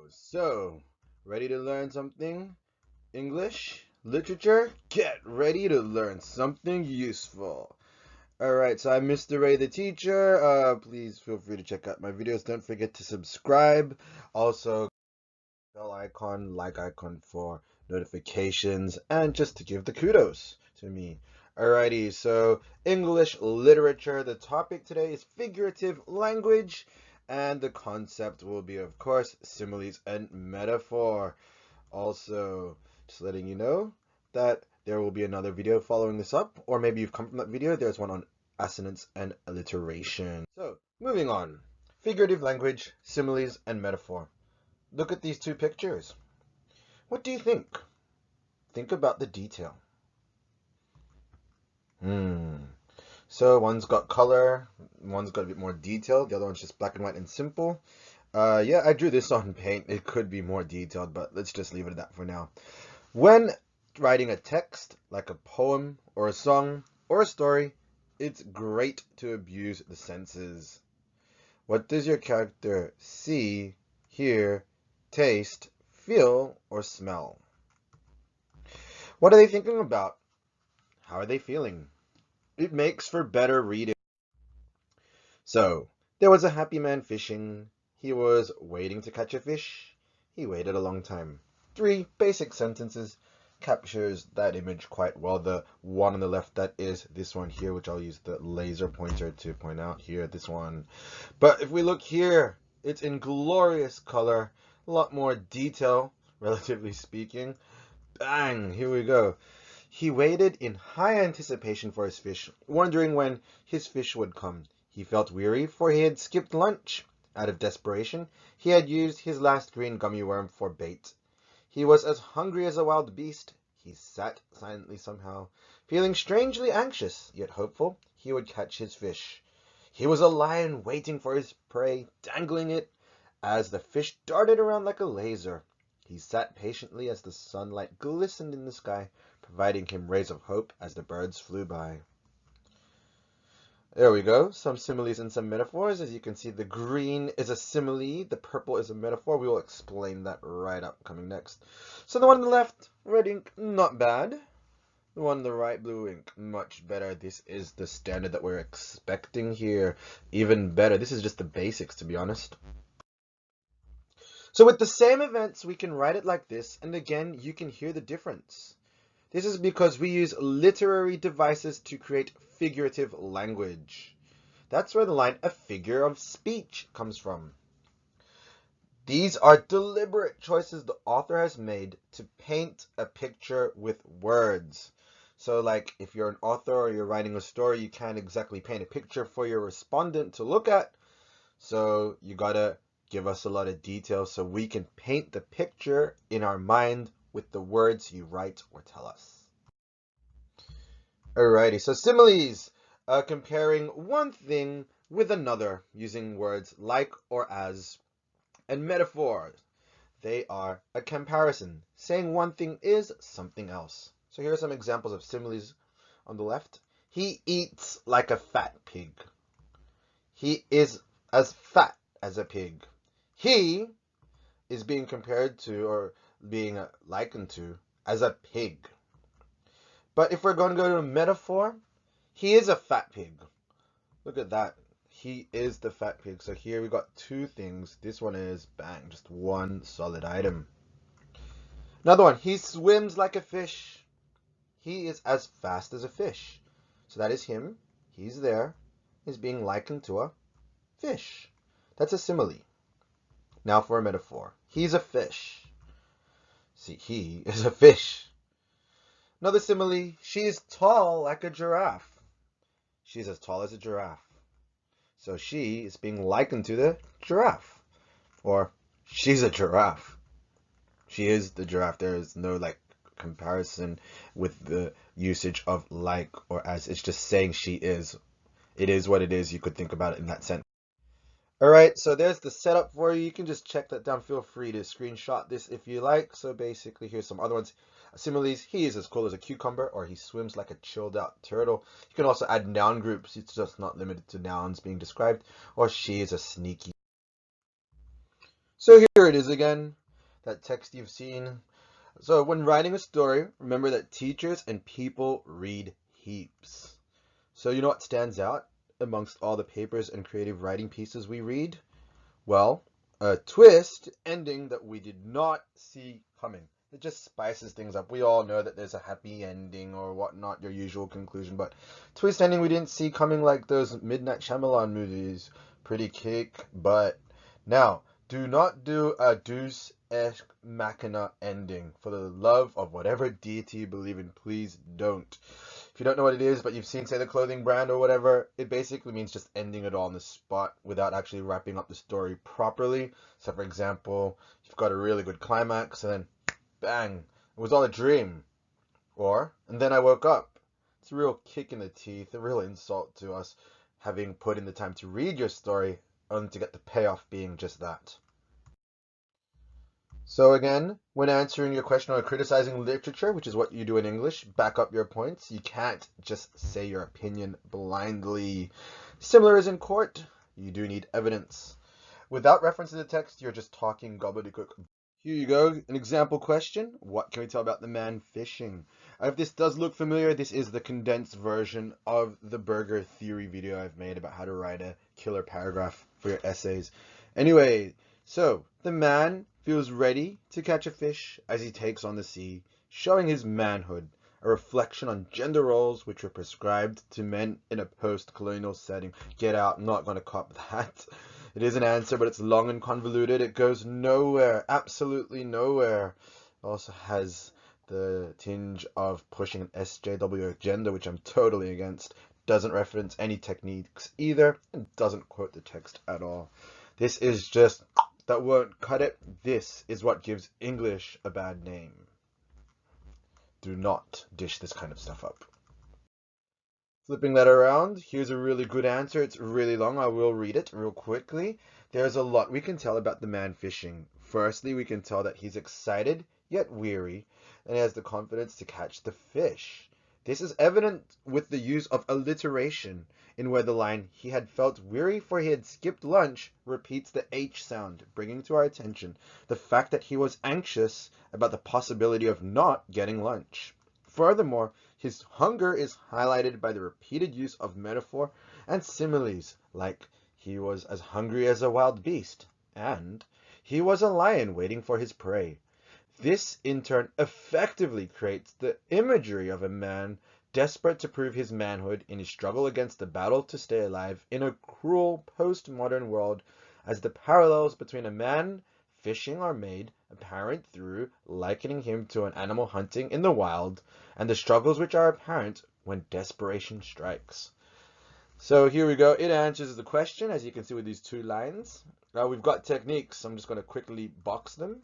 So, ready to learn something? English? Literature? Get ready to learn something useful. Alright, so I'm Mr. Ray the teacher. Please feel free to check out my videos. Don't forget to subscribe. Also, bell icon, like icon for notifications, and just to give the kudos to me. Alrighty, so English literature. The topic today is figurative language. And the concept will be, of course, similes and metaphor. Also, just letting you know that there will be another video following this up, or maybe you've come from that video. There's one on assonance and alliteration. So, moving on. Figurative language, similes, and metaphor. Look at these two pictures. What do you think? Think about the detail. So one's got color, one's got a bit more detail, the other one's just black and white and simple. Yeah, I drew this on paint. It could be more detailed, but let's just leave it at that for now. When writing a text, like a poem or a song or a story, it's great to abuse the senses. What does your character see, hear, taste, feel, or smell? What are they thinking about? How are they feeling? It makes for better reading. So, there was a happy man fishing. He was waiting to catch a fish. He waited a long time. 3 basic sentences captures that image quite well. The one on the left, that is this one here, which I'll use the laser pointer to point out here, this one. But if we look here, it's in glorious color, a lot more detail, relatively speaking. Bang, here we go. He waited in high anticipation for his fish, wondering when his fish would come. He felt weary, for he had skipped lunch. Out of desperation, he had used his last green gummy worm for bait. He was as hungry as a wild beast. He sat silently somehow, feeling strangely anxious, yet hopeful he would catch his fish. He was a lion waiting for his prey, dangling it as the fish darted around like a laser. He sat patiently as the sunlight glistened in the sky, providing him rays of hope as the birds flew by. There we go, some similes and some metaphors. As you can see, the green is a simile, the purple is a metaphor. We will explain that right up, coming next. So the one on the left, red ink, not bad. The one on the right, blue ink, much better. This is the standard that we're expecting here. Even better. This is just the basics, to be honest. So with the same events, we can write it like this, and again, you can hear the difference. This is because we use literary devices to create figurative language. That's where the line "a figure of speech" comes from. These are deliberate choices the author has made to paint a picture with words. So like if you're an author or you're writing a story, you can't exactly paint a picture for your respondent to look at. So you gotta give us a lot of detail so we can paint the picture in our mind with the words you write or tell us. Alrighty, so similes, comparing one thing with another using words like or as. And metaphors, they are a comparison, saying one thing is something else. So here are some examples of similes on the left. He eats like a fat pig. He is as fat as a pig. He is being compared to or being likened to as a pig. But if we're going to go to a metaphor, he is a fat pig. Look at that. He is the fat pig. So here we got 2 things. This one is, bang, just one solid item. Another one, he swims like a fish. He is as fast as a fish. So that is him. He's there. He's being likened to a fish. That's a simile. Now for a metaphor. He's a fish. See, he is a fish. Another simile, she is tall like a giraffe. She's as tall as a giraffe. So she is being likened to the giraffe. Or she's a giraffe. She is the giraffe. There is no like comparison with the usage of like or as. It's just saying she is. It is what it is. You could think about it in that sense. Alright, so there's the setup for you. You can just check that down. Feel free to screenshot this if you like. So basically, here's some other ones. Similes, he is as cool as a cucumber, or he swims like a chilled out turtle. You can also add noun groups. It's just not limited to nouns being described. Or she is a sneaky. So here it is again, that text you've seen. So when writing a story, remember that teachers and people read heaps. So you know what stands out amongst all the papers and creative writing pieces we read? Well, a twist ending that we did not see coming. It just spices things up. We all know that there's a happy ending or whatnot, your usual conclusion, but twist ending we didn't see coming, like those Midnight Shyamalan movies. Pretty kick, but now, do not do a Deus Ex Machina ending. For the love of whatever deity you believe in, please don't. If you don't know what it is, but you've seen, say, the clothing brand or whatever, it basically means just ending it all on the spot without actually wrapping up the story properly. So, for example, you've got a really good climax, and then, bang, it was all a dream. Or, and then I woke up. It's a real kick in the teeth, a real insult to us having put in the time to read your story, only to get the payoff being just that. So again, when answering your question or criticizing literature, which is what you do in English, back up your points. You can't just say your opinion blindly. Similar as in court, you do need evidence. Without reference to the text, you're just talking gobbledygook. Here you go, an example question. What can we tell about the man fishing? If this does look familiar, this is the condensed version of the burger theory video I've made about how to write a killer paragraph for your essays. Anyway, so the man feels ready to catch a fish as he takes on the sea, showing his manhood, a reflection on gender roles which were prescribed to men in a post-colonial setting. Get out, I'm not going to cop that. It is an answer, but it's long and convoluted. It goes nowhere, absolutely nowhere. It also has the tinge of pushing an SJW agenda, which I'm totally against. Doesn't reference any techniques either, and doesn't quote the text at all. This is just, that won't cut it. This is what gives English a bad name. Do not dish this kind of stuff up. Flipping that around, here's a really good answer. It's really long. I will read it real quickly. There's a lot we can tell about the man fishing. Firstly, we can tell that he's excited yet weary, and he has the confidence to catch the fish. This is evident with the use of alliteration, in where the line, "he had felt weary for he had skipped lunch," repeats the H sound, bringing to our attention the fact that he was anxious about the possibility of not getting lunch. Furthermore, his hunger is highlighted by the repeated use of metaphor and similes, like he was as hungry as a wild beast, and he was a lion waiting for his prey. This, in turn, effectively creates the imagery of a man desperate to prove his manhood in his struggle against the battle to stay alive in a cruel postmodern world, as the parallels between a man fishing are made apparent through likening him to an animal hunting in the wild, and the struggles which are apparent when desperation strikes. So here we go. It answers the question, as you can see with these two lines. Now we've got techniques. I'm just going to quickly box them.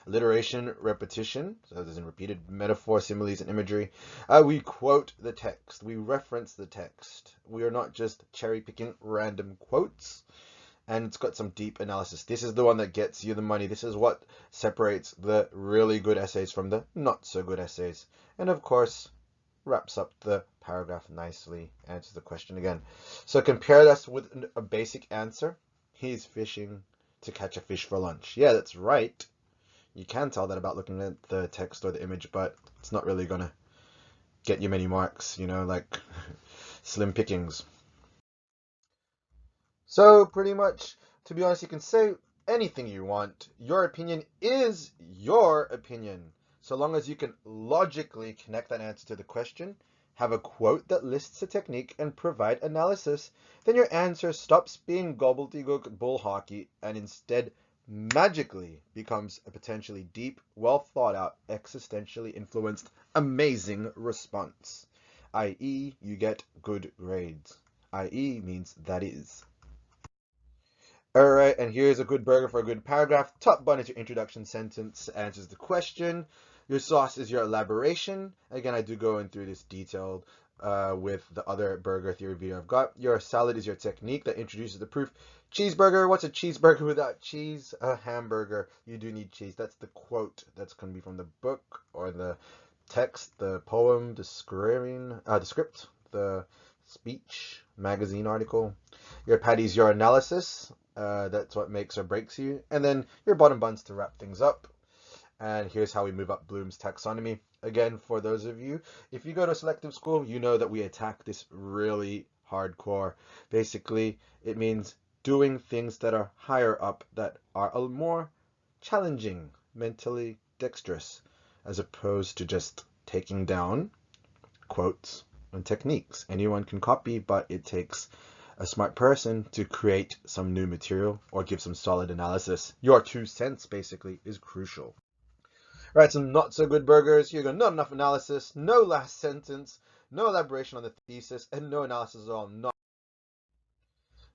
Alliteration, repetition, so there's in repeated metaphor, similes, and imagery. We quote the text. We reference the text. We are not just cherry-picking random quotes. And it's got some deep analysis. This is the one that gets you the money. This is what separates the really good essays from the not so good essays. And of course, wraps up the paragraph nicely, answers the question again. So compare this with a basic answer. He's fishing to catch a fish for lunch. Yeah, that's right. You can tell that about looking at the text or the image, but it's not really going to get you many marks, you know, like slim pickings. So pretty much, to be honest, you can say anything you want. Your opinion is your opinion. So long as you can logically connect that answer to the question, have a quote that lists a technique, and provide analysis, then your answer stops being gobbledygook bull hockey and instead magically becomes a potentially deep, well thought out, existentially influenced, amazing response. i.e., you get good grades. i.e. means that is. Alright, and here's a good burger for a good paragraph. Top bun is your introduction sentence, answers the question. Your sauce is your elaboration. Again, I do go in through this detailed with the other burger theory video I've got. Your salad is your technique that introduces the proof. Cheeseburger, what's a cheeseburger without cheese? A hamburger. You do need cheese. That's the quote. That's going to be from the book or the text, the poem, the script, the speech, magazine article. Your patty is your analysis. That's what makes or breaks you. And then your bottom buns to wrap things up. And here's how we move up Bloom's taxonomy. Again, for those of you, if you go to a selective school, you know that we attack this really hardcore. Basically, it means doing things that are higher up, that are a more challenging, mentally dexterous, as opposed to just taking down quotes and techniques. Anyone can copy, but it takes a smart person to create some new material or give some solid analysis. Your 2 cents basically is crucial. Right, some not so good burgers. Here you go. Not enough analysis, no last sentence, no elaboration on the thesis, and no analysis at all.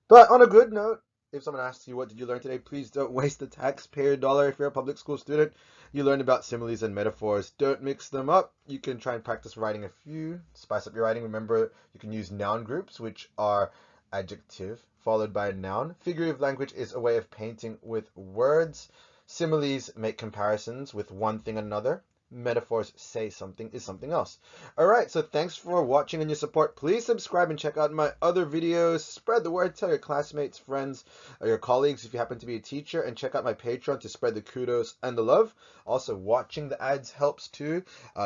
But on a good note, if someone asks you what did you learn today, please don't waste the taxpayer dollar. If you're a public school student, you learned about similes and metaphors. Don't mix them up. You can try and practice writing a few, spice up your writing. Remember, you can use noun groups, which are adjective followed by a noun. Figurative language is a way of painting with words. Similes make comparisons with one thing and another. Metaphors say something is something else. All right, so thanks for watching and your support. Please subscribe and check out my other videos. Spread the word, tell your classmates, friends, or your colleagues if you happen to be a teacher, and check out my Patreon to spread the kudos and the love. Also, watching the ads helps too.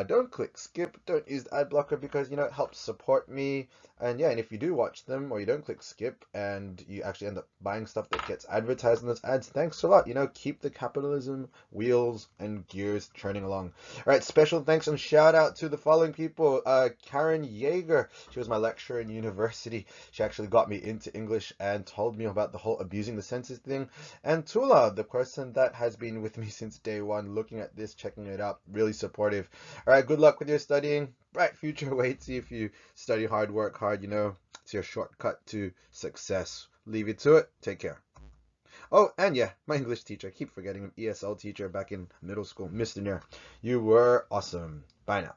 Don't click skip, don't use the ad blocker, because it helps support me. And yeah, and if you do watch them or you don't click skip and you actually end up buying stuff that gets advertised in those ads, thanks a lot. Keep the capitalism wheels and gears turning along. All right, special thanks and shout out to the following people. Karen Yeager, she was my lecturer in university. She actually got me into English and told me about the whole abusing the senses thing. And Tula, the person that has been with me since day one, looking at this, checking it out, really supportive. All right, good luck with your studying. Bright future awaits you if you study hard, work hard. It's your shortcut to success. Leave it to it. Take care. Oh, and yeah, my English teacher. I keep forgetting him. ESL teacher back in middle school. Mr. Nair. You were awesome. Bye now.